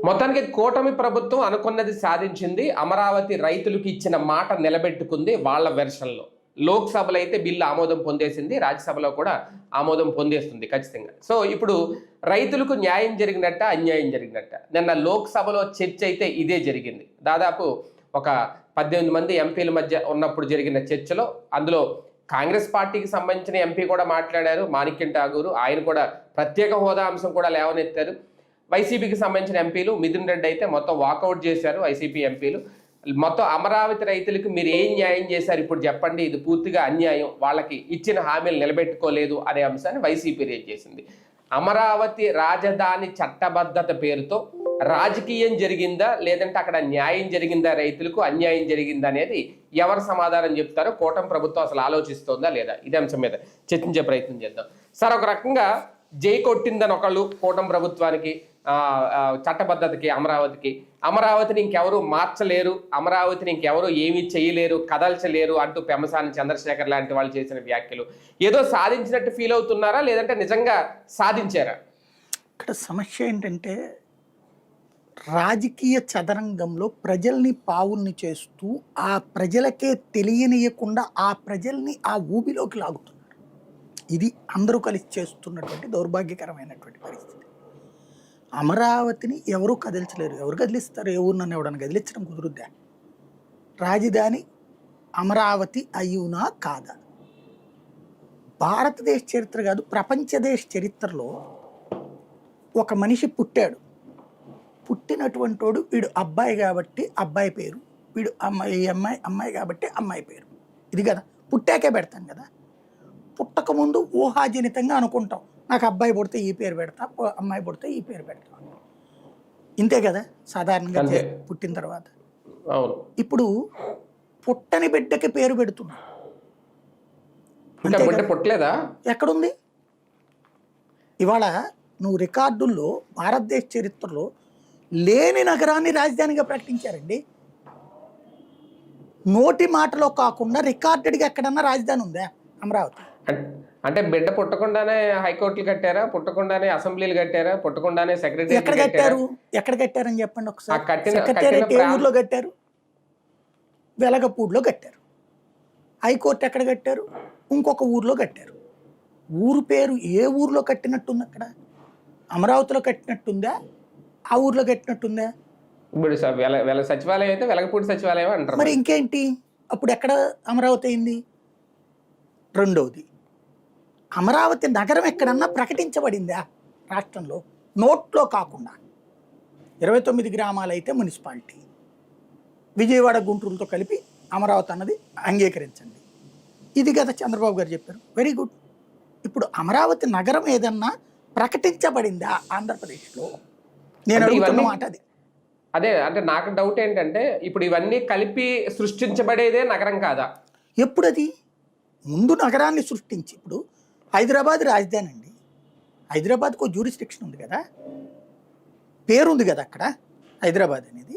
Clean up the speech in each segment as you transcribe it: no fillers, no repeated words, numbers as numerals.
మొత్తానికి కూటమి ప్రభుత్వం అనుకున్నది సాధించింది. అమరావతి రైతులకు ఇచ్చిన మాట నిలబెట్టుకుంది వాళ్ళ వెర్షన్లో. లోక్సభలో అయితే బిల్లు ఆమోదం పొందేసింది, రాజ్యసభలో కూడా ఆమోదం పొందేస్తుంది ఖచ్చితంగా. సో ఇప్పుడు రైతులకు న్యాయం జరిగినట్ట, అన్యాయం జరిగినట్ట? నిన్న లోక్సభలో చర్చ అయితే ఇదే జరిగింది. దాదాపు ఒక 18 మంది ఎంపీల మధ్య ఉన్నప్పుడు జరిగిన చర్చలో అందులో కాంగ్రెస్ పార్టీకి సంబంధించిన ఎంపీ కూడా మాట్లాడారు, మాణిక్యం ఠాగూర్. ఆయన కూడా ప్రత్యేక హోదా అంశం కూడా లేవనెత్తారు. వైసీపీకి సంబంధించిన ఎంపీలు మిథున్ రెడ్డి అయితే మొత్తం వాకౌట్ చేశారు. వైసీపీ ఎంపీలు మొత్తం అమరావతి రైతులకు మీరు ఏం న్యాయం చేశారు ఇప్పుడు చెప్పండి, ఇది పూర్తిగా అన్యాయం, వాళ్ళకి ఇచ్చిన హామీలు నిలబెట్టుకోలేదు అనే అంశాన్ని వైసీపీ రేజ్ చేసింది. అమరావతి రాజధాని చట్టబద్ధత పేరుతో రాజకీయం జరిగిందా, లేదంటే అక్కడ న్యాయం జరిగిందా, రైతులకు అన్యాయం జరిగిందా అనేది ఎవరు సమాధానం చెప్తారో కూటమి ప్రభుత్వం అసలు ఆలోచిస్తోందా లేదా, ఇదే అంశం మీద చర్చించే ప్రయత్నం చేద్దాం. సార్, ఒక రకంగా జై కొట్టిందని ఒకళ్ళు కూటమి ప్రభుత్వానికి, చట్టబద్ధతకి, అమరావతిని ఇంకెవరు మార్చలేరు, అమరావతిని ఇంకెవరు ఏమీ చేయలేరు, కదల్చలేరు అంటూ పెమ్మసాని చంద్రశేఖర్ లాంటి వాళ్ళు చేసిన వ్యాఖ్యలు ఏదో సాధించినట్టు ఫీల్ అవుతున్నారా, లేదంటే నిజంగా సాధించారా? ఇక్కడ సమస్య ఏంటంటే రాజకీయ చదరంగంలో ప్రజల్ని పావుల్ని చేస్తూ ఆ ప్రజలకే తెలియనియకుండా ఆ ప్రజల్ని ఆ ఊబిలోకి లాగుతున్నారు. ఇది అందరూ కలిసి చేస్తున్నటువంటి దౌర్భాగ్యకరమైనటువంటి పరిస్థితి. అమరావతిని ఎవరూ కదిలించలేరు. ఎవరు కదిలిస్తారు? ఏ ఊరినన్ను ఎవడన్నా కదిలించడం కుదురుద్దా? రాజధాని అమరావతి అయ్యునా కాదా? భారతదేశ చరిత్ర కాదు, ప్రపంచ దేశ చరిత్రలో ఒక మనిషి పుట్టాడు. పుట్టినటువంటి వాడు వీడు అబ్బాయి కాబట్టి అబ్బాయి పేరు, వీడు అమ్మాయి అమ్మాయి కాబట్టి అమ్మాయి పేరు. ఇది కదా పుట్టాకే పెడతాం కదా. పుట్టకముందు ఊహాజనితంగా అనుకుంటాం, నాకు అబ్బాయి పుడితే ఈ పేరు పెడతా, అమ్మాయి పుడితే ఈ పేరు పెడతా. ఇంతే కదా సాధారణంగా పుట్టిన తర్వాత. ఇప్పుడు పుట్టని బిడ్డకి పేరు పెడుతున్నా. పుట్టలేదా? ఎక్కడుంది? ఇవాళ నువ్వు రికార్డుల్లో భారతదేశ చరిత్రలో లేని నగరాన్ని రాజధానిగా ప్రకటించారండి. నోటి మాటలో కాకుండా రికార్డెడ్గా ఎక్కడన్నా రాజధాని ఉందా అమరావతి? అంటే బిడ్డ పుట్టకుండానే హైకోర్టులు కట్టారా, పుట్టకుండానే అసెంబ్లీలు కట్టారా, పుట్టకుండానే సెక్రటరీ ఎక్కడ కట్టారని చెప్పండి ఒకసారి. సెక్రటేరియట్ ఏ ఊర్లో కట్టారు? వెలగపూడిలో కట్టారు. హైకోర్టు ఎక్కడ కట్టారు? ఇంకొక ఊర్లో కట్టారు. ఊరు పేరు ఏ ఊర్లో కట్టినట్టుంది? అక్కడ అమరావతిలో కట్టినట్టుందా, ఆ ఊర్లో కట్టినట్టుందా? ఇప్పుడు సచివాలయం అయితే వెలగపూడి సచివాలయం అంటారు. మరి ఇంకేంటి? అప్పుడు ఎక్కడ అమరావతి అయింది? రెండవది, అమరావతి నగరం ఎక్కడన్నా ప్రకటించబడిందా రాష్ట్రంలో? నోట్లో కాకుండా 29 గ్రామాలు అయితే మున్సిపాలిటీ, విజయవాడ గుంటూరుతో కలిపి అమరావతి అన్నది అంగీకరించండి. ఇది కదా చంద్రబాబు గారు చెప్పారు. Very good. ఇప్పుడు అమరావతి నగరం ఏదన్నా ప్రకటించబడిందా ఆంధ్రప్రదేశ్లో? నేను అడుగుతున్న మాట అది. అదే అంటే నాకు డౌట్ ఏంటంటే ఇప్పుడు ఇవన్నీ కలిపి సృష్టించబడేదే నగరం కాదా? ఎప్పుడది? ముందు నగరాన్ని సృష్టించి, ఇప్పుడు హైదరాబాద్ రాజధాని అండి. హైదరాబాద్కు ఒక జ్యూరిస్డిక్షన్ ఉంది కదా, పేరుంది కదా అక్కడ హైదరాబాద్ అనేది.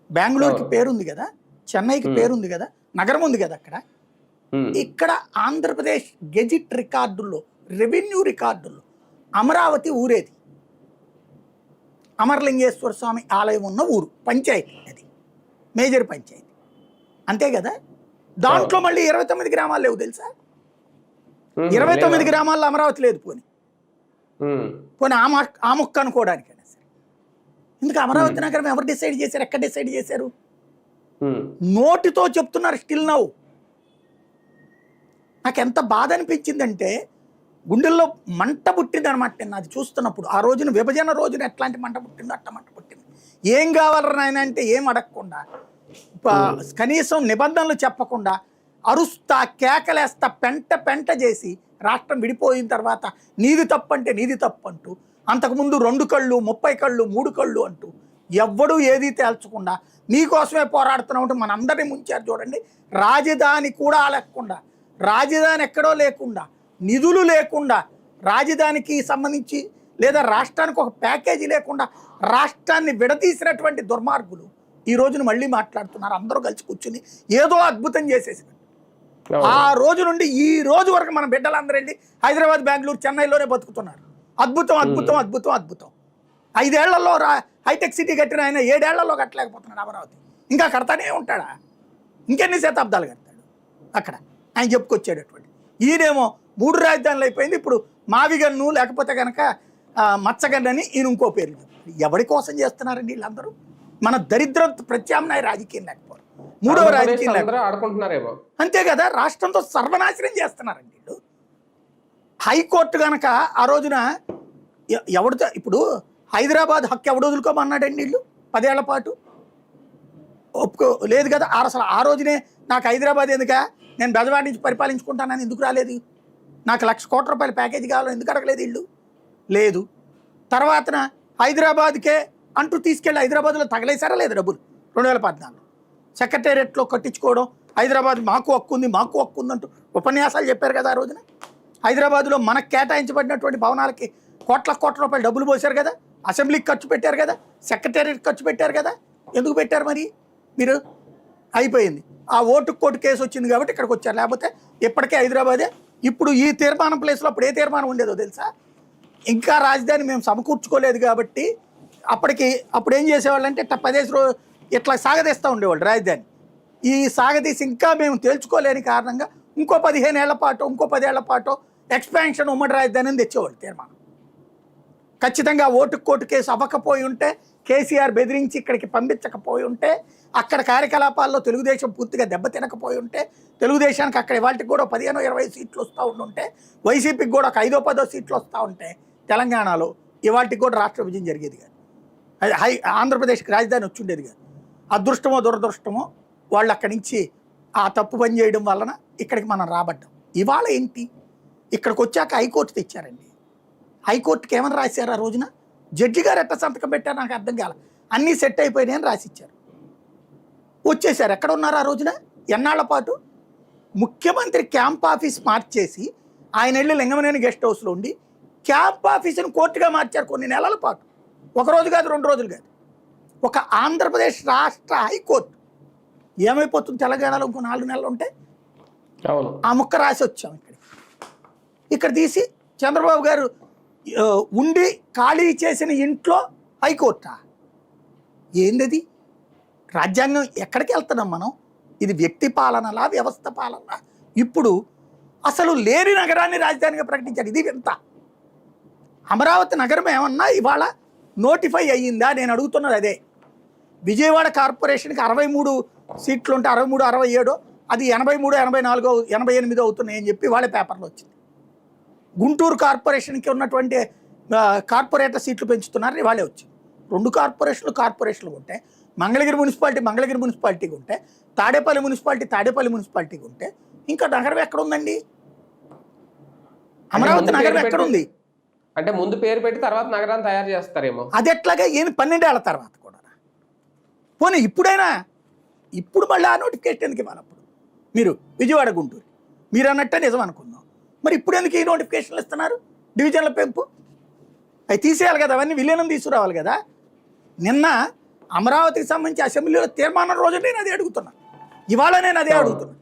బెంగళూరుకి పేరుంది కదా, చెన్నైకి పేరుంది కదా, నగరం ఉంది కదా అక్కడ. ఇక్కడ ఆంధ్రప్రదేశ్ గెజిట్ రికార్డుల్లో, రెవెన్యూ రికార్డుల్లో అమరావతి ఊరేది. అమరలింగేశ్వర స్వామి ఆలయం ఉన్న ఊరు, పంచాయతీ, అది మేజర్ పంచాయతీ, అంతే కదా. దాంట్లో మళ్ళీ 29 గ్రామాలు లేవు తెలుసా? 29 గ్రామాల్లో అమరావతి లేదు. పోనీ ఆ ముక్క అనుకోవడానికైనా సరే. ఎందుకు అమరావతి నగరం ఎవరు డిసైడ్ చేశారు? ఎక్కడ డిసైడ్ చేశారు? నోటితో చెప్తున్నారు స్టిల్ నౌ. నాకు ఎంత బాధ అనిపించిందంటే గుండెల్లో మంట పుట్టింది అనమాట నేను అది చూస్తున్నప్పుడు. ఆ రోజున విభజన రోజున ఎట్లాంటి మంట పుట్టిందో అట్ట మంట పుట్టింది. ఏం కావాలరా నాయన అంటే ఏం అడగకుండా, కనీసం నిబంధనలు చెప్పకుండా అరుస్తా, కేకలేస్తా, పెంట చేసి రాష్ట్రం విడిపోయిన తర్వాత నీది తప్పంటే నీది తప్పంటూ, అంతకుముందు 2 కళ్ళు 30 కళ్ళు 3 కళ్ళు అంటూ ఎవ్వడూ ఏదీ తేల్చకుండా నీకోసమే పోరాడుతున్నామంటూ మనందరినీ ముంచారు చూడండి. రాజధాని కూడా లేకుండా, రాజధాని ఎక్కడో లేకుండా, నిధులు లేకుండా, రాజధానికి సంబంధించి లేదా రాష్ట్రానికి ఒక ప్యాకేజీ లేకుండా రాష్ట్రాన్ని విడదీసినటువంటి దుర్మార్గులు ఈ రోజున మళ్ళీ మాట్లాడుతున్నారు. అందరూ కలిసి కూర్చుని ఏదో అద్భుతం చేసేసినట్టు. ఆ రోజు నుండి ఈ రోజు వరకు మన బిడ్డలందరూ వెళ్ళి హైదరాబాద్, బెంగళూరు, చెన్నైలోనే బతుకుతున్నారు. అద్భుతం అద్భుతం అద్భుతం అద్భుతం. 5 ఏళ్లలో హైటెక్ సిటీ కట్టిన ఆయన 7 ఏళ్లలో కట్టలేకపోతున్నాడు అమరావతి. ఇంకా కడతానే ఉంటాడా? ఇంకెన్ని శతాబ్దాలు కడతాడు అక్కడ ఆయన చెప్పుకొచ్చేటటువంటి. ఈయనేమో 3 రాజధానులు అయిపోయింది, ఇప్పుడు మావిగన్ను లేకపోతే కనుక మచ్చగన్నని ఈయన ఇంకో పేర్లు చెప్తారు. ఎవరి కోసం చేస్తున్నారండి వీళ్ళందరూ? మన దరిద్రం ప్రత్యామ్నాయ రాజకీయం లేకపోవడం, మూడవ రాజకీయం లేకపోవడం ఆడుకుంటున్నారేమో. అంతే కదా, రాష్ట్రంతో సర్వనాశనం చేస్తున్నారండి వీళ్ళు. హైకోర్టు కనుక ఆ రోజున ఎవరితో ఇప్పుడు హైదరాబాద్ హక్కు ఎవడు వదులుకోమన్నాడండి వీళ్ళు 10 ఏళ్ల పాటు? ఒప్పుకో లేదు కదా. అసలు ఆ రోజునే నాకు హైదరాబాద్ ఎందుక, నేను బెజవాడి నుంచి పరిపాలించుకుంటానని ఎందుకు రాలేదు? నాకు ₹1,00,000 కోట్ల ప్యాకేజీ కావాలని ఎందుకు అడగలేదు వీళ్ళు? లేదు. తర్వాతన హైదరాబాద్కే అంటూ తీసుకెళ్ళి హైదరాబాద్లో తగలేశారా లేదు డబ్బులు 2014 సెక్రటేరియట్లో కట్టించుకోవడం, హైదరాబాద్ మాకు హక్కు ఉంది మాకు హక్కు ఉంది అంటూ ఉపన్యాసాలు చెప్పారు కదా ఆ రోజున. హైదరాబాద్లో మనకు కేటాయించబడినటువంటి భవనాలకి కోట్ల రూపాయలు డబ్బులు పోశారు కదా, అసెంబ్లీకి ఖర్చు పెట్టారు కదా, సెక్రటేరియట్ ఖర్చు పెట్టారు కదా. ఎందుకు పెట్టారు మరి మీరు? అయిపోయింది. ఆ ఓటు కేసు వచ్చింది కాబట్టి ఇక్కడికి వచ్చారు, లేకపోతే ఇప్పటికే హైదరాబాదే. ఇప్పుడు ఈ తీర్మానం ప్లేస్లో అప్పుడు ఏ తీర్మానం ఉండేదో తెలుసా? ఇంకా రాజధాని మేము సమకూర్చుకోలేదు కాబట్టి అప్పుడు ఏం చేసేవాళ్ళు అంటే 10 ఇట్లా సాగదీస్తూ ఉండేవాళ్ళు రాజధాని. ఈ సాగదీసి ఇంకా మేము తేల్చుకోలేని కారణంగా ఇంకో 15 ఏళ్ల పాటు ఇంకో 10 ఏళ్ల పాటు ఎక్స్పాన్షన్ ఉమ్మడి రాజధాని అని తెచ్చేవాళ్ళు తీర్మానం. ఖచ్చితంగా ఓటు కేసు అవ్వకపోయి ఉంటే, కేసీఆర్ బెదిరించి ఇక్కడికి పంపించకపోయి ఉంటే, అక్కడ కార్యకలాపాల్లో తెలుగుదేశం పూర్తిగా దెబ్బతినకపోయి ఉంటే, తెలుగుదేశానికి అక్కడ ఇవాళకి కూడా 15-20 సీట్లు వస్తూ ఉంటే, వైసీపీకి కూడా ఒక 5-10 సీట్లు వస్తూ ఉంటే తెలంగాణలో ఇవాళకి కూడా రాష్ట్ర విభజన జరిగేది కాదు. అది ఆంధ్రప్రదేశ్కి రాజధాని వచ్చి ఉండేది కాదు. అదృష్టమో దురదృష్టమో వాళ్ళు అక్కడి నుంచి ఆ తప్పు పని చేయడం వలన ఇక్కడికి మనం రాబడ్డాం. ఇవాళ ఏంటి, ఇక్కడికి వచ్చాక హైకోర్టు తెచ్చారండి. హైకోర్టుకి ఏమని రాశారు ఆ రోజున? జడ్జి గారు ఎట్ట సంతకం పెట్టారు నాకు అర్థం కాల. అన్నీ సెట్ అయిపోయినాయి అని రాసిచ్చారు, వచ్చేసారు. ఎక్కడ ఉన్నారు ఆ రోజున? ఎన్నాళ్ల పాటు ముఖ్యమంత్రి క్యాంప్ ఆఫీస్ మార్చేసి ఆయన వెళ్ళి లింగమనేని గెస్ట్ హౌస్లో ఉండి క్యాంప్ ఆఫీసును కోర్టుగా మార్చారు కొన్ని నెలల పాటు. 1 రోజు కాదు 2 రోజులు కాదు. ఒక ఆంధ్రప్రదేశ్ రాష్ట్ర హైకోర్టు ఏమైపోతుంది తెలంగాణలో ఇంకో 4 నెలలు ఉంటే? ఆ ముక్క రాసి వచ్చాం ఇక్కడ తీసి చంద్రబాబు గారు ఉండి ఖాళీ చేసిన ఇంట్లో హైకోర్టా? ఏందది? రాజ్యాంగం ఎక్కడికి వెళ్తున్నాం మనం? ఇది వ్యక్తి పాలనలా వ్యవస్థ పాలన? ఇప్పుడు అసలు లేని నగరాన్ని రాజధానిగా ప్రకటించారు. ఇది వింత. అమరావతి నగరం ఏమన్నా ఇవాళ నోటిఫై అయ్యిందా? నేను అడుగుతున్నది అదే. విజయవాడ కార్పొరేషన్కి 63 సీట్లు ఉంటే 63, 67 అది 83, 84, 88 అవుతున్నాయి అని చెప్పి వాళ్ళే పేపర్లో వచ్చింది. గుంటూరు కార్పొరేషన్కి ఉన్నటువంటి కార్పొరేటర్ సీట్లు పెంచుతున్నారని వాళ్ళే వచ్చింది. 2 కార్పొరేషన్లు ఉంటే, మంగళగిరి మున్సిపాలిటీకి ఉంటే, తాడేపల్లి మున్సిపాలిటీకి ఉంటే, ఇంకా నగరం ఎక్కడుందండి? అమరావతి నగరం ఎక్కడుంది? అంటే ముందు పేరు పెట్టి తర్వాత నగరాన్ని తయారు చేస్తారేమో. అది ఎట్లాగా? 12 ఏళ్ల తర్వాత కూడా పోనీ ఇప్పుడు మళ్ళీ ఆ నోటిఫికేషన్ ఎందుకు ఇవ్వాలి? అప్పుడు మీరు విజయవాడ గుంటూరు మీరు అన్నట్టే నిజం అనుకుందాం, మరి ఇప్పుడు ఎందుకు ఈ నోటిఫికేషన్లు ఇస్తున్నారు? డివిజన్ల పెంపు అవి తీసేయాలి కదా, అవన్నీ విలీనం తీసుకురావాలి కదా. నిన్న అమరావతికి సంబంధించి అసెంబ్లీలో తీర్మానం రోజు నేను అదే అడుగుతున్నా, ఇవాళ నేను అదే అడుగుతున్నా.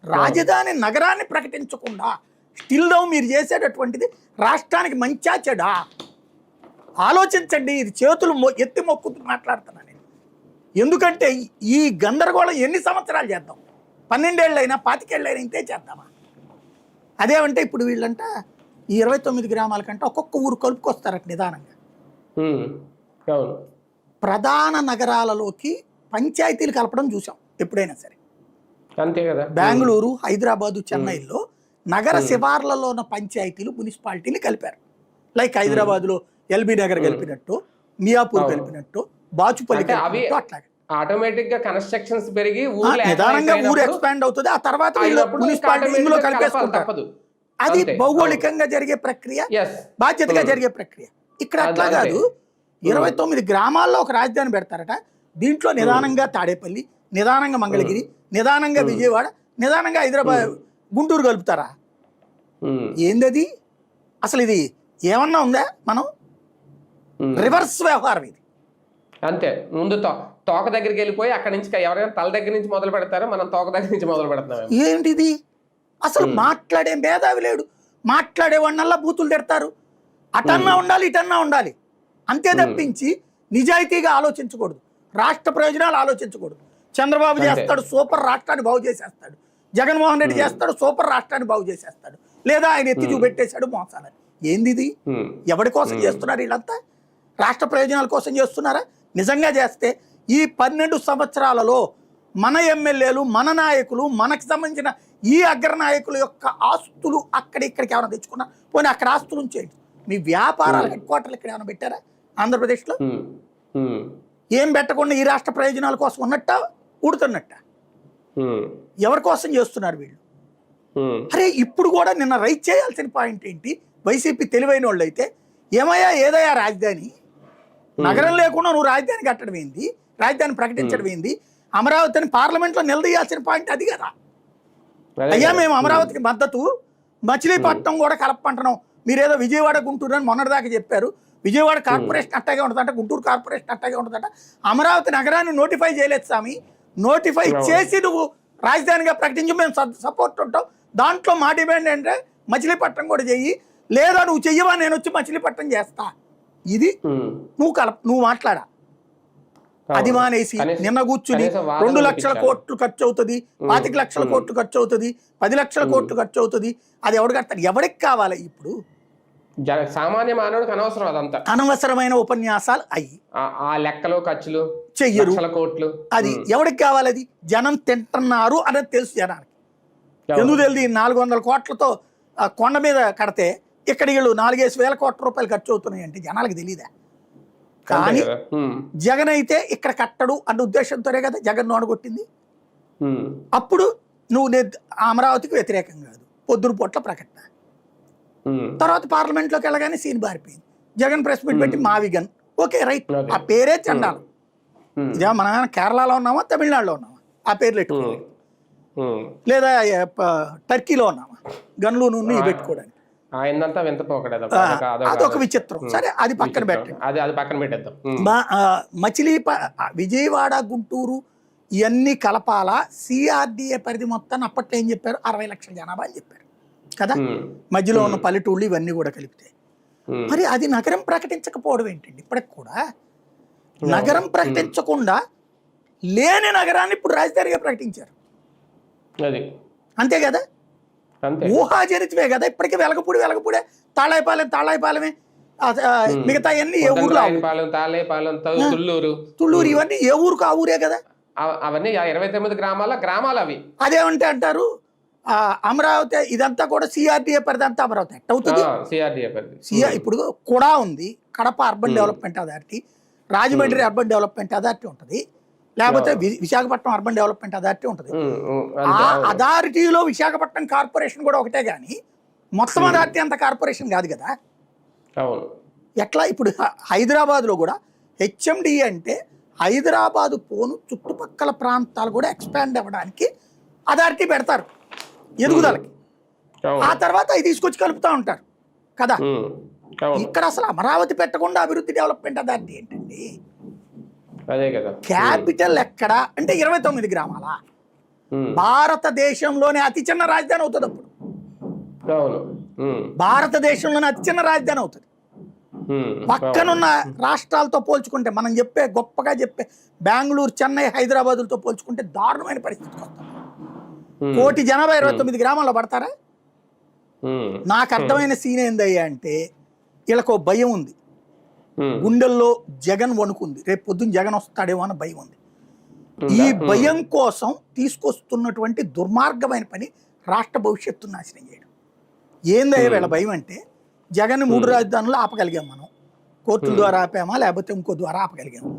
రాజధాని నగరాన్ని ప్రకటించకుండా స్టిల్ డౌన్ మీరు చేసేటటువంటిది రాష్ట్రానికి మంచా చెడా? ఆలోచించండి. ఇది చేతులు ఎత్తి మొక్కుతూ మాట్లాడుతున్నా నేను. ఎందుకంటే ఈ గందరగోళం ఎన్ని సంవత్సరాలు చేద్దాం? 12 ఏళ్ళైనా 25 ఏళ్ళైనా ఇంతే చేద్దామా? అదేమంటే ఇప్పుడు వీళ్ళంట ఈ 29 గ్రామాల కంటే ఒక్కొక్క ఊరు కలుపుకొస్తారట నిదానంగా. ప్రధాన నగరాలలోకి పంచాయతీలు కలపడం చూసాం ఎప్పుడైనా సరే. అంతే కదా. బెంగళూరు, హైదరాబాదు, చెన్నైలో నగర శివార్లలో ఉన్న పంచాయతీలు మున్సిపాలిటీలు కలిపారు. లైక్ హైదరాబాద్లో ఎల్బీ నగర్ కలిపినట్టు, మియాపూర్ కలిపినట్టు, బాచుపల్లి కలిపినట్టు అట్లాగే ఆటోమేటిక్ గా కన్స్ట్రక్షన్స్ పెరిగి నిదానంగా ఊరు ఎక్స్పాండ్ అవుతుంది. ఆ తర్వాత మున్సిపాలిటీ ఇందులో కలిపేసుకుంటారు. అది భౌగోళికంగా జరిగే ప్రక్రియ, బాధ్యతగా జరిగే ప్రక్రియ. ఇక్కడ అట్లా కాదు. 29 గ్రామాల్లో ఒక రాజధాని పెడతారట. దీంట్లో నిదానంగా తాడేపల్లి, నిదానంగా మంగళగిరి, నిదానంగా విజయవాడ, నిదానంగా హైదరాబాద్, గుంటూరు కలుపుతారా? ఏందది అసలు? ఇది ఏమన్నా ఉందా? మనం రివర్స్ వ్యవహారం ఇది. అంతే. ముందు తోక దగ్గరికి వెళ్ళిపోయి అక్కడి నుంచి ఎవరైనా తల దగ్గర నుంచి మొదలు పెడతారో మనం తోక దగ్గర నుంచి మొదలు పెడతాం. ఏంటిది అసలు? మాట్లాడే మేధావి లేడు. మాట్లాడేవాడినల్లా బూతులు తిడతారు. అటన్నా ఉండాలి, ఇటన్నా ఉండాలి. అంతే తప్పించి నిజాయితీగా ఆలోచించకూడదు, రాష్ట్ర ప్రయోజనాలు ఆలోచించకూడదు. చంద్రబాబు చేస్తాడు సూపర్, రాష్ట్రాన్ని బాగు చేసేస్తాడు. జగన్మోహన్ రెడ్డి చేస్తాడు సూపర్, రాష్ట్రాన్ని బాగు చేసేస్తాడు. లేదా ఆయన ఎత్తి చూపెట్టేశాడు మోసాలని. ఏంది ఇది? ఎవరి కోసం చేస్తున్నారు వీళ్ళంతా? రాష్ట్ర ప్రయోజనాల కోసం చేస్తున్నారా? నిజంగా చేస్తే ఈ 12 సంవత్సరాలలో మన ఎమ్మెల్యేలు, మన నాయకులు, మనకు సంబంధించిన ఈ అగ్రనాయకుల యొక్క ఆస్తులు అక్కడిక్కడికి ఏమైనా తెచ్చుకున్నా, పోనీ అక్కడ ఆస్తులు ఉంచేయండి. మీ వ్యాపారాల హెడ్ క్వార్టర్లు ఇక్కడ ఏమైనా పెట్టారా ఆంధ్రప్రదేశ్లో? ఏం పెట్టకుండా ఈ రాష్ట్ర ప్రయోజనాల కోసం ఉన్నట్ట, ఊడుతున్నట్ట? ఎవరి కోసం చేస్తున్నారు వీళ్ళు? అరే ఇప్పుడు కూడా నిన్న రైట్ చేయాల్సిన పాయింట్ ఏంటి? వైసీపీ తెలివైన వాళ్ళు అయితే, ఏమయ్యా ఏదయ్యా రాజధాని, నగరం లేకుండా నువ్వు రాజధాని కట్టడం ఏంది, రాజధాని ప్రకటించడం ఏంది, అమరావతిని పార్లమెంట్లో నిలదీయాల్సిన పాయింట్ అది కదా. అయ్యా మేము అమరావతికి మద్దతు, మచిలీపట్నం కూడా కలపంటున్నాం, మీరేదో విజయవాడ గుంటూరు అని మొన్నటిదాకా చెప్పారు. విజయవాడ కార్పొరేషన్ అట్టాగే ఉంటుందంట, గుంటూరు కార్పొరేషన్ అట్టాగే ఉంటుందంట. అమరావతి నగరాన్ని నోటిఫై చేయలేదు స్వామి. నోటిఫై చేసి నువ్వు రాజధానిగా ప్రకటించి మేము సపోర్ట్ ఉంటాం. దాంట్లో మా డిమాండ్ ఏంటంటే మచిలీపట్నం కూడా చెయ్యి, లేదా నువ్వు చెయ్యవా నేను వచ్చి మచిలీపట్నం చేస్తా. ఇది నువ్వు మాట్లాడా. అది మానేసి నిన్న కూర్చుని 2 లక్షల కోట్లు ఖర్చు అవుతుంది, 25 లక్షల కోట్లు ఖర్చు అవుతుంది, 10 లక్షల కోట్లు ఖర్చు అవుతుంది. అది ఎవడు కడతాడు? ఎవరికి కావాలి? ఇప్పుడు సామాన్య మానవుడికి అనవసరం అదంతా. అనవసరమైన ఉపన్యాసాలు అయ్యి ఆ లెక్కలు ఖర్చులు చెయ్యరు. కోట్లు అది ఎవరికి కావాలి? అది జనం తింటున్నారు అనేది తెలుసు జనానికి. ఎందుకు తెలియదు? 400 కోట్లతో కొండ మీద కడితే ఇక్కడ వీళ్ళు 4,500 కోట్ల రూపాయలు ఖర్చు అవుతున్నాయి అంటే జనాలకు తెలియదా? కానీ జగన్ అయితే ఇక్కడ కట్టడు అన్న ఉద్దేశంతోనే కదా జగన్ నోడగొట్టింది. అప్పుడు నువ్వు అమరావతికి వ్యతిరేకం కాదు, పొద్దున పూట్ల ప్రకటన. తర్వాత పార్లమెంట్లోకి వెళ్ళగానే సీన్ బారిపోయింది. జగన్ ప్రెస్ మీట్ పెట్టి మావిగన్, ఓకే రైట్, ఆ పేరే చండాలి. ఇదే మన కేరళలో ఉన్నామా, తమిళనాడులో ఉన్నామా, ఆ పేర్లు పెట్టుకోవాలి. లేదా టర్కీలో ఉన్నామా, గన్లు నూనె పెట్టుకోవడానికి. అదొక విచిత్రం. సరే అది పక్కన పెట్టండి. విజయవాడ గుంటూరు ఇవన్నీ కలపాలా, సిఆర్డిఏ పరిధి మొత్తాన్ని అప్పట్లో ఏం చెప్పారు? 60 లక్షల జనాభా అని చెప్పారు కదా, మధ్యలో ఉన్న పల్లెటూళ్ళు ఇవన్నీ కూడా కలిపితే. మరి అది నగరం ప్రకటించకపోవడం ఏంటండి? ఇప్పటికి కూడా నగరం ప్రకటించకుండా లేని నగరాన్ని ఇప్పుడు రాజధానిగా ప్రకటించారు. అంతే కదా, ఊహాజనితమే కదా. ఇప్పటికీ వెలగపూడే, తాళాయిపాలెమే, మిగతా అన్ని ఏ ఊర్లో, తుళ్ళూరు ఇవన్నీ ఏ ఊరుకు ఆ ఊరే కదా. అవన్నీ 29 గ్రామాలు అవి. అదేమంటే అంటారు అమరావతి ఇదంతా కూడా సిఆర్డిఏ పరిధి అంతా అమరావతి ఎట్ అవుతుంది. ఇప్పుడు కూడా ఉంది, Kadapa urban development authority, Rajahmundry urban development authority ఉంటుంది, లేకపోతే విశాఖపట్నం అర్బన్ డెవలప్మెంట్ అథారిటీ ఉంటుంది. ఆ అథారిటీలో విశాఖపట్నం కార్పొరేషన్ కూడా ఒకటే కానీ మొత్తం అథారిటీ అంత కార్పొరేషన్ కాదు కదా. ఎట్లా ఇప్పుడు హైదరాబాద్లో కూడా హెచ్ఎండిఏ అంటే హైదరాబాదు పోను చుట్టుపక్కల ప్రాంతాలు కూడా ఎక్స్పాండ్ అవ్వడానికి అథారిటీ పెడతారు ఎదుగుదలకి. ఆ తర్వాత అవి తీసుకొచ్చి కలుపుతూ ఉంటారు కదా. ఇక్కడ అసలు అమరావతి పెట్టకుండా అభివృద్ధి డెవలప్మెంట్ అథారిటీ ఏంటండి? అదే కదా. క్యాపిటల్ ఎక్కడ అంటే 29 గ్రామాల భారతదేశంలోనే అతి చిన్న రాజధాని అవుతుంది. అప్పుడు భారతదేశంలోనే అతి చిన్న రాజధాని అవుతుంది. పక్కనున్న రాష్ట్రాలతో పోల్చుకుంటే మనం గొప్పగా చెప్పే బెంగళూరు, చెన్నై, హైదరాబాదులతో పోల్చుకుంటే దారుణమైన పరిస్థితికి వస్తాం. 1 కోటి జనాభా 29 గ్రామాల్లో పడతారా? నాకు అర్థమైన సీన్ ఏందయ్యా అంటే వీళ్ళకు భయం ఉంది, గుండెల్లో జగన్ వణుకుంది, రేపు పొద్దున్న జగన్ వస్తాడేమో అన్న భయం ఉంది. ఈ భయం కోసం తీసుకొస్తున్నటువంటి దుర్మార్గమైన పని రాష్ట్ర భవిష్యత్తును నాశనం చేయడం. ఏందయ్యా వీళ్ళ భయం అంటే, జగన్ 3 రాజధానులు ఆపగలిగాం మనం, కోర్టుల ద్వారా ఆపామా లేకపోతే ఇంకో ద్వారా ఆపగలిగాము.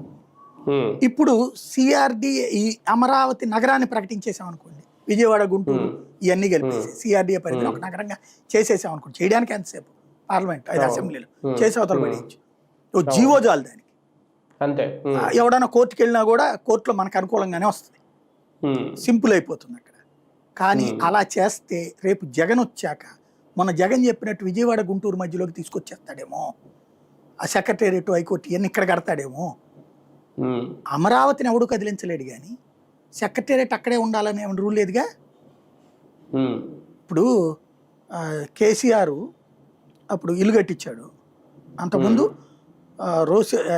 ఇప్పుడు సిఆర్డిఏ ఈ అమరావతి నగరాన్ని ప్రకటించేసాం అనుకోండి, విజయవాడ గుంటూరు ఇవన్నీ కలిపేసి సిఆర్డిఏ పరిధిని ఒక నగరంగా చేసేసాం అనుకోండి, చేయడానికి ఎంతసేపు పార్లమెంట్ 5 అసెంబ్లీలు చేసే అవతల పడేయచ్చు. జీవో చాలు దానికి. అంతే. ఎవడన్నా కోర్టుకి వెళ్ళినా కూడా కోర్టులో మనకు అనుకూలంగానే వస్తుంది, సింపుల్ అయిపోతుంది అక్కడ. కానీ అలా చేస్తే రేపు జగన్ వచ్చాక మన జగన్ చెప్పినట్టు విజయవాడ గుంటూరు మధ్యలోకి తీసుకొచ్చేస్తాడేమో, ఆ సెక్రటేరియట్ హైకోర్టు ఇవన్నీ ఇక్కడ కడతాడేమో. అమరావతిని ఎవడు కదిలించలేడు కానీ సెక్రటేరియట్ అక్కడే ఉండాలని ఏమైనా రూల్ లేదుగా. ఇప్పుడు కేసీఆర్ అప్పుడు ఇల్లు కట్టించాడు, అంతకుముందు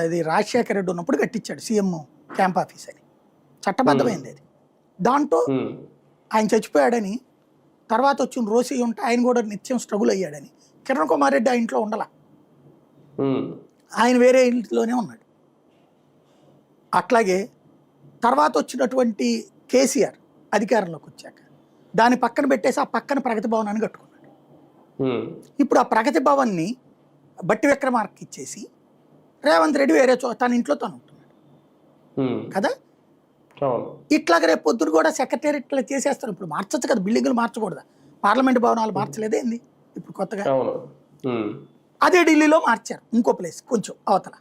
అది రాజశేఖర రెడ్డి ఉన్నప్పుడు కట్టించాడు సీఎం క్యాంప్ ఆఫీస్ అని, చట్టబద్ధమైంది అది. దాంట్లో ఆయన చచ్చిపోయాడని, తర్వాత వచ్చిన రోసి ఉంటే ఆయన కూడా నిత్యం స్ట్రగుల్ అయ్యాడని కిరణ్ కుమార్ రెడ్డి ఆ ఇంట్లో ఉండాల, ఆయన వేరే ఇంట్లోనే ఉన్నాడు. అట్లాగే తర్వాత వచ్చినటువంటి కేసీఆర్ అధికారంలోకి వచ్చాక దాన్ని పక్కన పెట్టేసి ఆ పక్కన ప్రగతి భవనాన్ని కట్టుకున్నాడు. ఇప్పుడు ఆ ప్రగతి భవన్ని బట్టి విక్రమార్క ఇచ్చేసి రేవంత్ రెడ్డి వేరే తన ఇంట్లో తను ఉంటున్నాడు కదా. ఇట్లాగ రేపు పొద్దున కూడా సెక్రటేరియట్లో చేసేస్తారు. ఇప్పుడు మార్చచ్చు కదా, బిల్డింగులు మార్చకూడదా? పార్లమెంట్ భవనాలు మార్చలేదే ఏంది ఇప్పుడు కొత్తగా? అదే ఢిల్లీలో మార్చారు ఇంకో ప్లేస్ కొంచెం అవతల.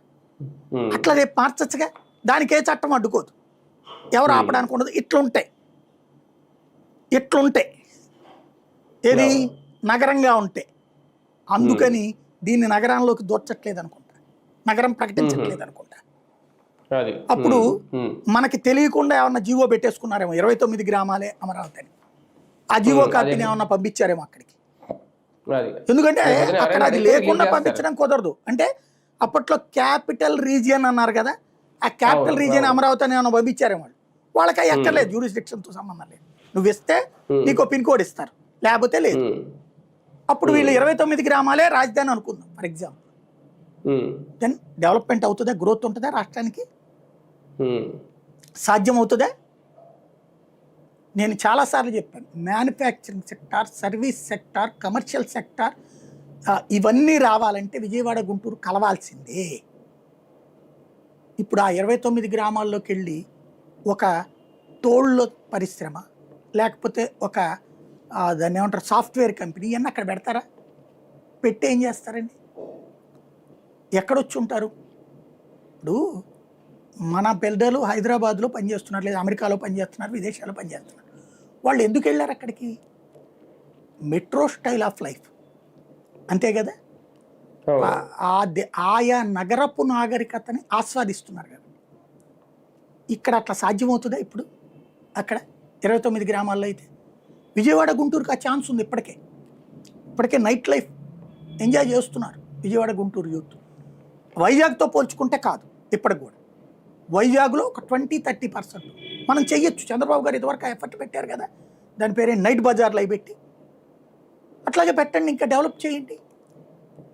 అట్లా రేపు మార్చచ్చుగా, దానికి ఏ చట్టం అడ్డుకోదు, ఎవరు ఆపడానికి ఉండదు. ఇట్లుంటాయి ఏది నగరంగా ఉంటే. అందుకని దీన్ని నగరంలోకి దూర్చట్లేదు అనుకుంటా, నగరం ప్రకటించట్లేదు అనుకుంటా. అప్పుడు మనకి తెలియకుండా ఏమన్నా జీవో పెట్టేసుకున్నారేమో 29 గ్రామాలే అమరావతి అని. ఆ జీవో కాపీని ఏమన్నా పంపించారేమో అక్కడికి. ఎందుకంటే అక్కడ అది లేకుండా పంపించడం కుదరదు. అంటే అప్పట్లో క్యాపిటల్ రీజియన్ అన్నారు కదా, ఆ క్యాపిటల్ రీజియన్ అమరావతి అని ఏమన్నా పంపించారేమో వాళ్ళకి అవి ఎక్కర్లేదు, జ్యూరిస్డిక్షన్తో సంబంధం లేదు. నువ్వు ఇస్తే నీకు పిన్ కోడ్ ఇస్తారు, లేకపోతే లేదు. అప్పుడు వీళ్ళు 29 గ్రామాలే రాజధాని అనుకుందాం ఫర్ ఎగ్జాంపుల్. దెన్ డెవలప్మెంట్ అవుతుందా, గ్రోత్ ఉంటుందా రాష్ట్రానికి? సాధ్యం అవుతుందా? నేను చాలాసార్లు చెప్పాను, manufacturing sector, service sector, commercial sector ఇవన్నీ రావాలంటే విజయవాడ గుంటూరు కలవాల్సిందే. ఇప్పుడు ఆ 29 గ్రామాల్లోకి వెళ్ళి ఒక తోళ్ళ పరిశ్రమ లేకపోతే ఒక దాన్ని ఏమంటారు సాఫ్ట్వేర్ కంపెనీ ఇవన్నీ అక్కడ పెడతారా? పెట్టి ఏం చేస్తారండి? ఎక్కడొచ్చి ఉంటారు? ఇప్పుడు మన పిల్లలు హైదరాబాద్లో పనిచేస్తున్నారు, లేదా అమెరికాలో పనిచేస్తున్నారు, విదేశాల్లో పనిచేస్తున్నారు. వాళ్ళు ఎందుకు వెళ్ళారు అక్కడికి? మెట్రో స్టైల్ ఆఫ్ లైఫ్, అంతే కదా. ఆయా నగరపు నాగరికతని ఆస్వాదిస్తున్నారు కదా. ఇక్కడ అట్లా సాధ్యమవుతుందా ఇప్పుడు? అక్కడ 29 గ్రామాల్లో అయితే విజయవాడ గుంటూరుకి ఆ ఛాన్స్ ఉంది. ఇప్పటికే నైట్ లైఫ్ ఎంజాయ్ చేస్తున్నారు విజయవాడ గుంటూరు యూత్. వైజాగ్తో పోల్చుకుంటే కాదు, ఇప్పటికి కూడా వైజాగ్లో ఒక 20-30% మనం చెయ్యొచ్చు. చంద్రబాబు గారు ఇదివరకు ఎఫర్ట్ పెట్టారు కదా, దాని పేరే నైట్ బజార్లు అవి పెట్టి అట్లాగే పెట్టండి, ఇంకా డెవలప్ చేయండి.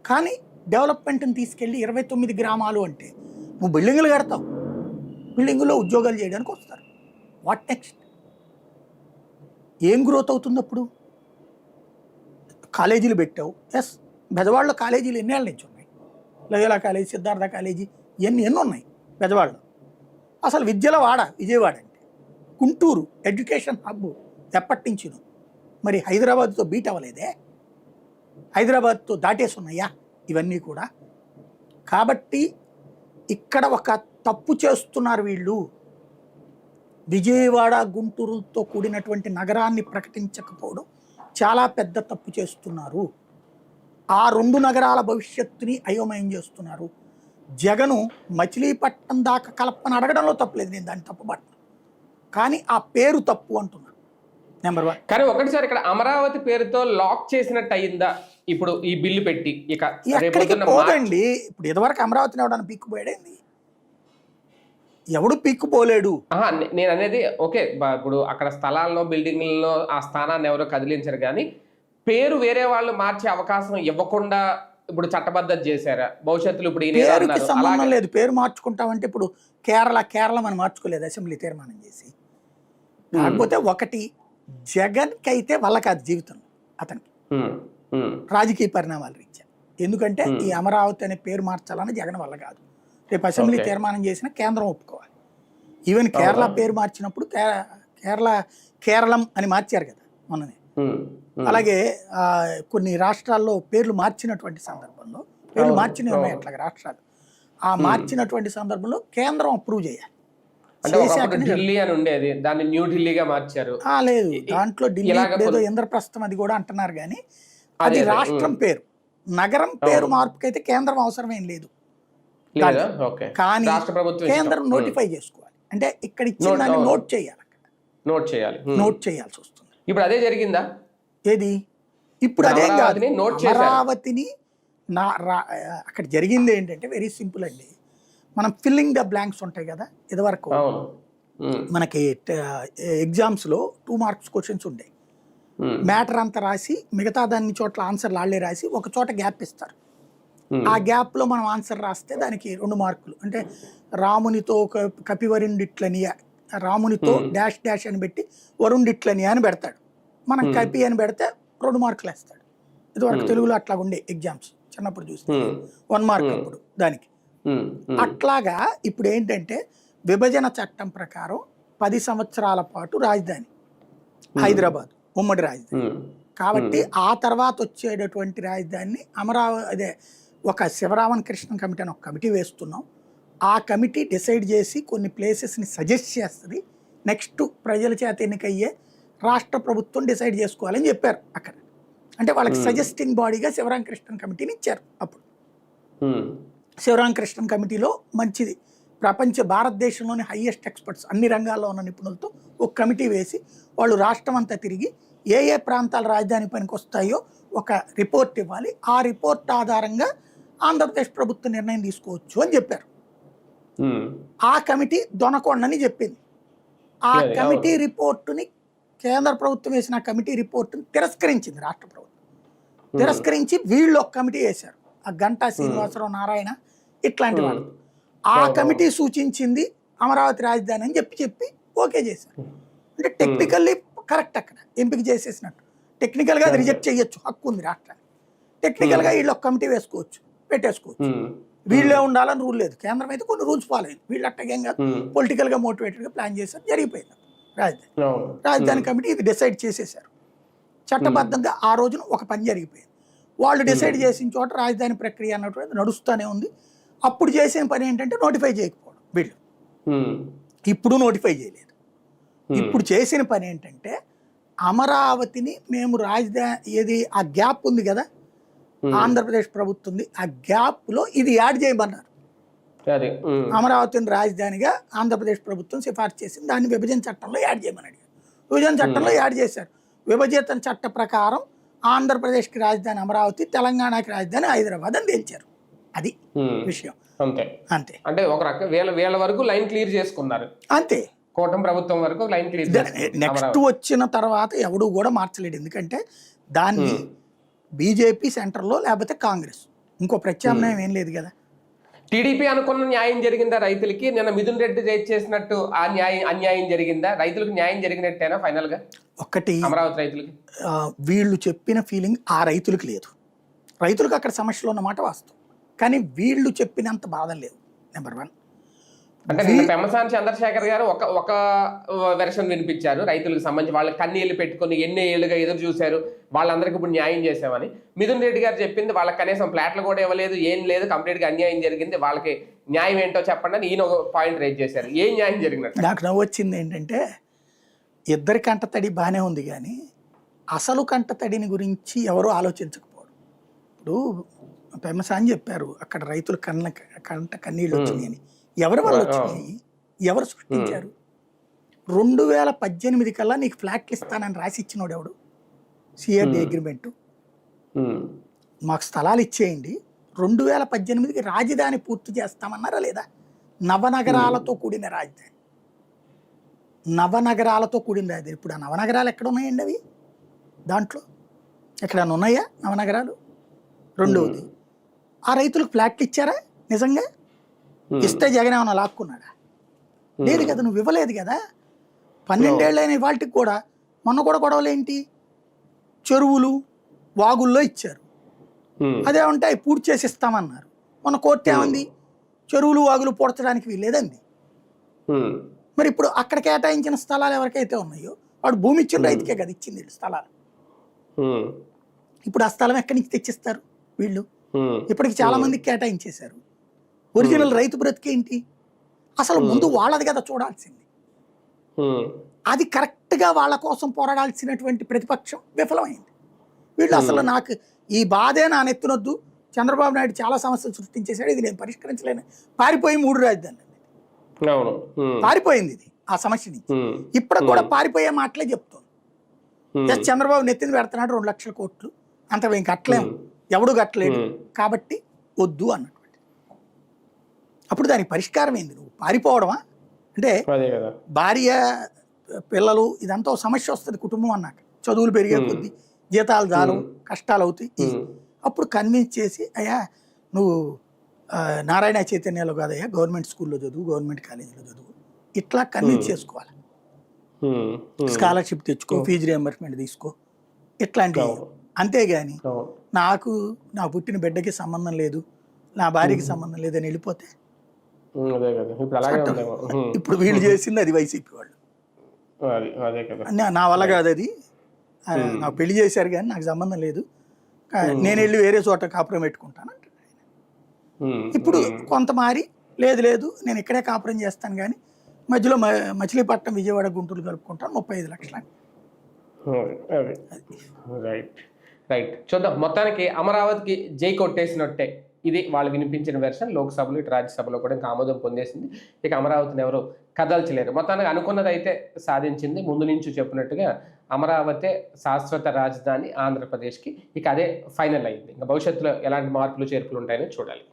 కానీ డెవలప్మెంట్ని తీసుకెళ్ళి 29 గ్రామాలు అంటే నువ్వు బిల్డింగులు కడతావు, బిల్డింగులో ఉద్యోగాలు చేయడానికి వస్తారు. What next? ఏం గ్రోత్ అవుతుంది అప్పుడు? కాలేజీలు పెట్టావు, ఎస్ బెజవాడలో కాలేజీలు ఎన్నేళ్ళ నుంచి ఉన్నాయి? లయోలా కాలేజీ, సిద్ధార్థ కాలేజీ, ఎన్ని ఉన్నాయి బెజవాడలో. అసలు విద్యల వాడ విజయవాడ అంటే. గుంటూరు ఎడ్యుకేషన్ హబ్ ఎప్పటి నుంచిను. మరి హైదరాబాద్తో బీట్ అవ్వలేదే, హైదరాబాద్తో దాటేసి ఉన్నాయా ఇవన్నీ కూడా? కాబట్టి ఇక్కడ ఒక తప్పు చేస్తున్నారు వీళ్ళు. విజయవాడ గుంటూరుతో కూడినటువంటి నగరాన్ని ప్రకటించకపోవడం చాలా పెద్ద తప్పు చేస్తున్నారు. ఆ 2 నగరాల భవిష్యత్తుని అయోమయం చేస్తున్నారు. జగను మచిలీపట్నం దాకా కలపని అడగడంలో తప్పులేదు, నేను దాన్ని తప్పుపడతాను. కానీ ఆ పేరు తప్పు అంటున్నాను, నెంబర్ 1. కానీ ఒకటిసారి ఇక్కడ అమరావతి పేరుతో లాక్ చేసినట్టు అయిందా ఇప్పుడు ఈ బిల్లు పెట్టి? ఇక ఎక్కడికి పోదండి. ఇప్పుడు ఇదివరకు అమరావతిని ఎవడన్నా పీక్కుపోయాడేంది? ఎవడు పీక్కుపోలేడు. నేను అనేది ఓకే, ఇప్పుడు అక్కడ స్థలాల్లో బిల్డింగ్లలో ఆ స్థానాన్ని ఎవరో కదిలించారు, కానీ పేరు వేరే వాళ్ళు మార్చే అవకాశం ఇవ్వకుండా ఇప్పుడు చట్టబద్ధత చేశారా? భవిష్యత్తులో ఇప్పుడు పేరుకి సంబంధం లేదు. పేరు మార్చుకుంటామంటే ఇప్పుడు కేరళం అని మార్చుకోలేదు అసెంబ్లీ తీర్మానం చేసి. కాకపోతే ఒకటి, జగన్కి అయితే వల్ల కాదు జీవితం అతనికి, రాజకీయ పరిణామాలు రీత్యా. ఎందుకంటే ఈ అమరావతి అనే పేరు మార్చాలని జగన్ వల్ల కాదు. రేపు అసెంబ్లీ తీర్మానం చేసిన కేంద్రం ఒప్పుకోవాలి. ఈవెన్ కేరళ పేరు మార్చినప్పుడు కేరళం అని మార్చారు కదా మొన్ననే. అలాగే కొన్ని రాష్ట్రాల్లో పేర్లు మార్చినటువంటి సందర్భంలో, పేర్లు మార్చినవి ఉన్నాయి అట్లాగే రాష్ట్రాలు, ఆ మార్చినటువంటి సందర్భంలో కేంద్రం అప్రూవ్ చేయాలి. ఢిల్లీ అని ఉండేది, దాన్ని న్యూ ఢిల్లీగా మార్చారు. లేదు, దాంట్లో ఢిల్లీ ఏదో ఇంద్రప్రస్థం అది కూడా అంటున్నారు, కానీ అది రాష్ట్రం పేరు. నగరం పేరు మార్పుకైతే కేంద్రం అవసరమేం లేదు. కానీ కేంద్రం నోటిఫై చేసుకోవాలి, అంటే ఇక్కడ ఇచ్చిన దాన్ని నోట్ చేయాల్సి వస్తుంది. ఇప్పుడు అదే జరిగిందా? ఏది? ఇప్పుడు అదేం కాదు, అమరావతిని అక్కడ జరిగింది ఏంటంటే వెరీ సింపుల్ అండి. మనం ఫిల్లింగ్ ద బ్లాంక్స్ ఉంటాయి కదా, ఇదివరకు అవును. మనకి ఎగ్జామ్స్లో 2 మార్క్స్ క్వశ్చన్స్ ఉండేవి. మ్యాటర్ అంతా రాసి మిగతా దాన్ని చోట్ల ఆన్సర్లు వాళ్ళే రాసి ఒక చోట గ్యాప్ ఇస్తారు. ఆ గ్యాప్లో మనం ఆన్సర్ రాస్తే దానికి 2 మార్కులు. అంటే రామునితో కపివరుండిట్లనియ, రామునితో డాష్ డాష్ అని పెట్టి వరుండిట్లనియ అని పెడతాడు. మనం కపి అని పెడితే 2 మార్కులు వేస్తాడు. ఇదివరకు తెలుగులో అట్లా ఉండే ఎగ్జామ్స్ చిన్నప్పుడు చూస్తే 1 మార్క్ అప్పుడు దానికి. అట్లాగా ఇప్పుడు ఏంటంటే విభజన చట్టం ప్రకారం 10 సంవత్సరాల పాటు రాజధాని హైదరాబాద్, ఉమ్మడి రాజధాని. కాబట్టి ఆ తర్వాత వచ్చేటటువంటి రాజధానిని అదే ఒక శివరామన్ కృష్ణ కమిటీ అని ఒక కమిటీ వేస్తున్నాం. ఆ కమిటీ డిసైడ్ చేసి కొన్ని ప్లేసెస్ని సజెస్ట్ చేస్తుంది. నెక్స్ట్ ప్రజల చేత ఎన్నికయ్యే రాష్ట్ర ప్రభుత్వం డిసైడ్ చేసుకోవాలని చెప్పారు అక్కడ. అంటే వాళ్ళకి సజెస్టింగ్ బాడీగా శివరామకృష్ణన్ కమిటీని ఇచ్చారు. అప్పుడు శివరామకృష్ణన్ కమిటీలో మంచిది భారతదేశంలోని హైయెస్ట్ ఎక్స్పర్ట్స్ అన్ని రంగాల్లో ఉన్న నిపుణులతో ఒక కమిటీ వేసి వాళ్ళు రాష్ట్రం అంతా తిరిగి ఏ ఏ ప్రాంతాల రాజధాని పనికి వస్తాయో ఒక రిపోర్ట్ ఇవ్వాలి. ఆ రిపోర్ట్ ఆధారంగా ఆంధ్రప్రదేశ్ ప్రభుత్వం నిర్ణయం తీసుకోవచ్చు అని చెప్పారు. ఆ కమిటీ దొనకొండని చెప్పింది. ఆ కమిటీ రిపోర్టుని కేంద్ర ప్రభుత్వం వేసిన కమిటీ రిపోర్టుని తిరస్కరించింది రాష్ట్ర ప్రభుత్వం. తిరస్కరించి వీళ్ళు ఒక కమిటీ వేశారు, ఆ గంటా శ్రీనివాసరావు, నారాయణ ఇట్లాంటి వాళ్ళు. ఆ కమిటీ సూచించింది అమరావతి రాజధాని అని చెప్పి ఓకే చేశారు. అంటే టెక్నికల్లీ కరెక్ట్, అక్కడ ఎంపిక చేసేసినట్టు. టెక్నికల్గా అది రిజెక్ట్ చేయొచ్చు, హక్కు ఉంది రాష్ట్రానికి. టెక్నికల్గా వీళ్ళు ఒక కమిటీ వేసుకోవచ్చు, పెట్టేసుకోవచ్చు. వీళ్ళే ఉండాలని రూల్ లేదు. కేంద్రం అయితే కొన్ని రూల్స్ ఫాలో అయింది. వీళ్ళు అట్టగంగా పొలిటికల్గా మోటివేటెడ్గా ప్లాన్ చేశారు, జరిగిపోయింది రాజధాని కమిటీ ఇది డిసైడ్ చేసేసారు. చట్టబద్ధంగా ఆ రోజున ఒక పని జరిగిపోయింది. వాళ్ళు డిసైడ్ చేసిన చోట రాజధాని ప్రక్రియ అన్నటువంటిది నడుస్తూనే ఉంది. అప్పుడు చేసిన పని ఏంటంటే నోటిఫై చేయకపోవడం. వీళ్ళు ఇప్పుడు నోటిఫై చేయలేదు. ఇప్పుడు చేసిన పని ఏంటంటే అమరావతిని మేము రాజధాని ఆ గ్యాప్ ఉంది కదా ఆంధ్రప్రదేశ్ ప్రభుత్వం, ఆ గ్యాప్లో ఇది యాడ్ చేయమన్నారు. అమరావతిని రాజధానిగా ఆంధ్రప్రదేశ్ ప్రభుత్వం సిఫార్సు చేసింది, దాన్ని విభజన చట్టంలో యాడ్ చేయమని అడిగారు. విభజన చట్టంలో యాడ్ చేశారు. విభజన చట్ట ప్రకారం ఆంధ్రప్రదేశ్కి రాజధాని అమరావతి, తెలంగాణకి రాజధాని హైదరాబాద్ అని తేల్చారు. అది విషయం. అంతే అంతే. అంటే ఒక రకం వీళ్ళ వరకు లైన్ క్లియర్ చేసుకున్నారు. అంతే. కూటమి ప్రభుత్వం వరకు లైన్ క్లియర్. నెక్స్ట్ వచ్చిన తర్వాత ఎవడు కూడా మార్చలేడు. ఎందుకంటే దాన్ని బీజేపీ సెంటర్లో లేకపోతే కాంగ్రెస్, ఇంకో ప్రత్యామ్నాయం ఏం లేదు కదా. టీడీపీ అనుకున్న న్యాయం జరిగిందా రైతులకి? నిన్న మిథున్ రెడ్డి చేసినట్టు ఆ అన్యాయం జరిగిందా? రైతులకు న్యాయం జరిగినట్టేనా ఫైనల్ గా? ఒకటి అమరావతి రైతులకి వీళ్ళు చెప్పిన ఫీలింగ్ ఆ రైతులకు లేదు. రైతులకు అక్కడ సమస్యలు ఉన్నమాట వాస్తవం, కానీ వీళ్ళు చెప్పినంత బాధ లేవు. నెంబర్ 1. అంటే నిన్న పెమ్మసాని చంద్రశేఖర్ గారు ఒక వెర్షన్ వినిపించారు రైతులకు సంబంధించి. వాళ్ళకి కన్నీళ్లు పెట్టుకుని ఎన్ని ఏళ్ళుగా ఎదురు చూశారు, వాళ్ళందరికీ ఇప్పుడు న్యాయం చేసామని. మిథున్ రెడ్డి గారు చెప్పింది వాళ్ళకి కనీసం ప్లాట్లు కూడా ఇవ్వలేదు, ఏం లేదు, కంప్లీట్ గా అన్యాయం జరిగింది, వాళ్ళకి న్యాయం ఏంటో చెప్పండి అని ఈయన ఒక పాయింట్ రైజ్ చేశారు. ఏం న్యాయం జరిగినట్టు? నాకు నవ్వు వచ్చింది ఏంటంటే ఇద్దరి కంటతడి బాగానే ఉంది, కానీ అసలు కంటతడిని గురించి ఎవరూ ఆలోచించకపోవడం. ఇప్పుడు పెమ్మసాని చెప్పారు అక్కడ రైతులు కన్నీళ్ళు వచ్చినాయి అని. ఎవరి వల్ల వచ్చినాయి? ఎవరు సృష్టించారు? 2018 కల్లా నీకు ఫ్లాట్లు ఇస్తానని రాసి ఇచ్చినోడు ఎవడు? CRD agreement. మాకు స్థలాలు ఇచ్చేయండి, 2018కి రాజధాని పూర్తి చేస్తామన్నారా లేదా? నవనగరాలతో కూడిన రాజధాని, నవనగరాలతో కూడిన రాజధాని. ఇప్పుడు ఆ నవనగరాలు ఎక్కడ ఉన్నాయండి? అవి దాంట్లో ఎక్కడన్నా ఉన్నాయా నవనగరాలు? రెండవది, ఆ రైతులకు ఫ్లాట్లు ఇచ్చారా నిజంగా? ఇస్తే జగన్ ఏమన్నా లాక్కున్నాడా? లేదు కదా, నువ్వు ఇవ్వలేదు కదా. 12 ఏళ్ళైన వాటికి కూడా మొన్న కూడా గొడవలేంటి? చెరువులు వాగుల్లో ఇచ్చారు, అదే ఉంటే అవి పూర్తి చేసి ఇస్తామన్నారు. మొన్న కోర్టు ఏమంది? చెరువులు వాగులు పూడ్చడానికి వీల్లేదండి. మరి ఇప్పుడు అక్కడ కేటాయించిన స్థలాలు ఎవరికైతే ఉన్నాయో వాడు భూమి ఇచ్చిన రైతుకే కదా ఇచ్చింది స్థలాలు. ఇప్పుడు ఆ స్థలం ఎక్కడి నుంచి తెచ్చిస్తారు వీళ్ళు? ఇప్పటికి చాలా మందికి కేటాయించేశారు. ఒరిజినల్ రైతు బ్రతికేంటి? అసలు ముందు వాళ్ళది కదా చూడాల్సింది. అది కరెక్ట్గా వాళ్ళ కోసం పోరాడాల్సినటువంటి ప్రతిపక్షం విఫలమైంది. వీళ్ళు అసలు నాకు ఈ బాధే నా నెత్తినొద్దు, చంద్రబాబు నాయుడు చాలా సమస్యలు సృష్టించేశాడు, ఇది నేను పరిష్కరించలేను, పారిపోయి 3 రాజధానులు పారిపోయింది ఇది ఆ సమస్య నుంచి. ఇప్పటికి కూడా పారిపోయే మాటలే చెప్తుంది. చంద్రబాబు నెత్తిని పెడుతున్నాడు 2 లక్షల కోట్లు, అంత మేము కట్టలేము, ఎవడు కట్టలేడు కాబట్టి వద్దు అన్నటువంటి. అప్పుడు దానికి పరిష్కారం ఏంది? నువ్వు పారిపోవడమా? అంటే అదే కదా. భార్య పిల్లలు ఇదంతా ఒక సమస్య వస్తుంది కుటుంబం అన్నాక. చదువులు పెరిగే కొద్దీ జీతాలు జాలు కష్టాలు అవుతాయి. అప్పుడు కన్విన్స్ చేసి అయ్యా నువ్వు నారాయణ చైతన్యలో కాదయ్యా గవర్నమెంట్ స్కూల్లో చదువు, గవర్నమెంట్ కాలేజీలో చదువు, ఇట్లా కన్విన్స్ చేసుకోవాలి. స్కాలర్షిప్ తెచ్చుకో, ఫీజు రియంబర్స్మెంట్ తీసుకో, ఇట్లాంటివి. అంతేగాని నాకు నా పుట్టిన బిడ్డకి సంబంధం లేదు, నా భార్యకి సంబంధం లేదని వెళ్ళిపోతే ఇప్పుడు వీళ్ళు చేసింది అది వైసీపీ వాళ్ళు. నా వల్ల కాదు అది, నాకు పెళ్లి చేశారు కానీ నాకు సంబంధం లేదు, నేను వెళ్ళి వేరే చోట కాపురం పెట్టుకుంటాను అంటారు. ఇప్పుడు కొంత మారి లేదు లేదు నేను ఇక్కడే కాపురం చేస్తాను కానీ మధ్యలో మచిలీపట్నం విజయవాడ గుంటూరు కలుపుకుంటాను 35 లక్షలు. రైట్ రైట్ చూద్దాం. మొత్తానికి అమరావతికి జై కొట్టేసినట్టే ఇది వాళ్ళు వినిపించిన వెర్షన్. లోక్సభలో ఇటు రాజ్యసభలో కూడా ఇంకా ఆమోదం పొందేసింది. ఇక అమరావతిని ఎవరు కదల్చలేరు. మొత్తానికి అనుకున్నది అయితే సాధించింది. ముందు నుంచి చెప్పినట్టుగా అమరావతి శాశ్వత రాజధాని ఆంధ్రప్రదేశ్కి. ఇక అదే ఫైనల్ అయింది. ఇంకా భవిష్యత్తులో ఎలాంటి మార్పులు చేర్పులు ఉంటాయని చూడాలి.